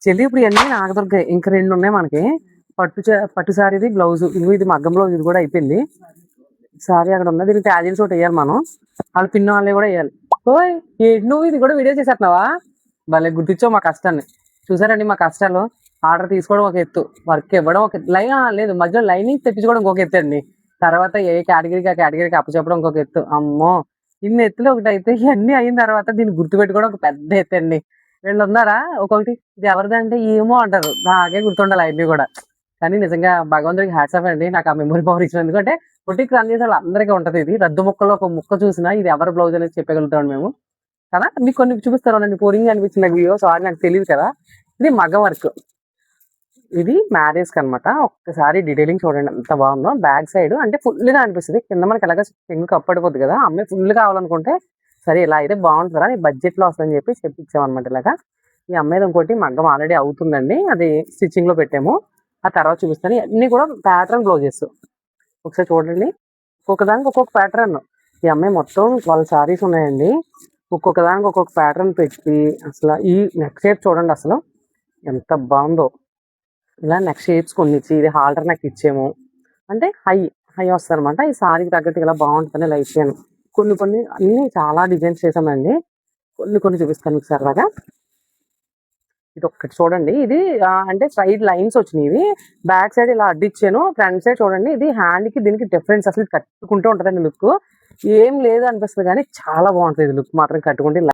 చెల్లి ఇప్పుడు ఇవన్నీ నాకు దొరికాయి. ఇంక 2 ఉన్నాయి మనకి. పట్టు సారీది బ్లౌజ్, ఇది మగ్గం బ్లౌజ్, ఇది కూడా అయిపోయింది. సారీ అక్కడ ఉన్నది. దీనికి ట్యాజిల్స్ ఒకటి వేయాలి మనం. వాళ్ళు పిన్ వాళ్ళే కూడా వేయాలి. ఓయ్ ఏంటి నువ్వు ఇది కూడా వీడియో చేసేస్తున్నావా? భలే గుర్తించావు మా కష్టాన్ని. చూసారండి మా కష్టాలు. ఆర్డర్ తీసుకోవడం ఒక ఎత్తు, వర్క్ ఇవ్వడం ఒక లేదు, మధ్యలో లైనింగ్ తెప్పించుకోవడం ఇంకొక ఎత్తు అండి. తర్వాత ఏ కేటగిరీకి ఆ కేటగిరీకి అప్పచెప్పడం ఇంకొక ఎత్తు. అమ్మో ఇన్ని ఎత్తులు ఒకటి అయితే ఇవన్నీ అయిన తర్వాత దీన్ని గుర్తుపెట్టుకోవడం ఒక పెద్ద ఎత్తు అండి. వీళ్ళు ఉన్నారా ఒక్కొక్కటి ఇది ఎవరిదంటే ఏమో అంటారు, నాకే గుర్తుండాలి అవన్నీ కూడా. కానీ నిజంగా భగవంతుడికి హ్యాట్స్ ఆఫ్ అండి, నాకు ఆ మెమరీ పవర్ ఇచ్చిన. ఎందుకంటే బొటిక్ రన్ చేసే వాళ్ళు అందరికీ ఉంటది. ఇది రద్దు ముక్కలో ఒక ముక్క చూసినా ఇది ఎవరి బ్లౌజ్ అనేది చెప్పగలుగుతాం మేము కదా. మీకు కొన్ని చూపిస్తారు నన్ను పోరింగ్ అనిపించిన వీడియో, సారీ నాకు తెలియదు కదా. ఇది మగ్గం వర్క్, ఇది మ్యారేజ్ కి అనమాట. ఒక్కసారి డీటెయిలింగ్ చూడండి ఎంత బాగుందో. బ్యాక్ సైడ్ అంటే ఫుల్ గా అనిపిస్తుంది, కింద మనకి ఎలాగ పెంగు కప్పడిపోద్ది కదా. అమ్మాయి ఫుల్ కావాలనుకుంటే సరే ఇలా అయితే బాగుంటుంది కదా, బడ్జెట్ లో వస్తుందని చెప్పి చెప్పించామన్నమాట. ఇలాగా ఈ అమ్మాయి ఇంకోటి మగ్గం ఆల్రెడీ అవుతుందండి, అది స్టిచ్చింగ్ లో పెట్టాము. ఆ తర్వాత చూపిస్తాను. అన్ని కూడా ప్యాటర్న్ బ్లౌజెస్ ఒకసారి చూడండి. ఒక్కొక్క దానికి ఒక్కొక్క ప్యాటర్న్. ఈ అమ్మాయి మొత్తం 12 సారీస్ ఉన్నాయండి. ఒక్కొక్క దానికి ఒక్కొక్క ప్యాటర్న్ పెట్టి అసలు ఈ నెక్ షేప్ చూడండి అసలు ఎంత బాగుందో. ఇలా నెక్ షేప్స్ కొన్ని ఇచ్చి ఇది హాల్టర్ నెక్ ఇచ్చాము అంటే హై వస్తుంది అనమాట. ఈ సారీకి తగ్గట్టు ఇలా బాగుంటుందని ఇలా ఇచ్చాను. కొన్ని అన్ని చాలా డిజైన్స్ చేసామండి. కొన్ని చూపిస్తాను మీకు సరదాగా. ఇది ఒక్కటి చూడండి. ఇది అంటే స్ట్రైట్ లైన్స్ వచ్చినాయి. ఇవి బ్యాక్ సైడ్ ఇలా అడ్డిచ్చాను, ఫ్రంట్ సైడ్ చూడండి. ఇది హ్యాండ్ కి దీనికి డిఫరెన్స్ అసలు కట్టుకుంటూ ఉంటుందండి. లుక్ ఏం లేదు అనిపిస్తుంది కానీ చాలా బాగుంటుంది. లుక్ మాత్రం కట్టుకుంటే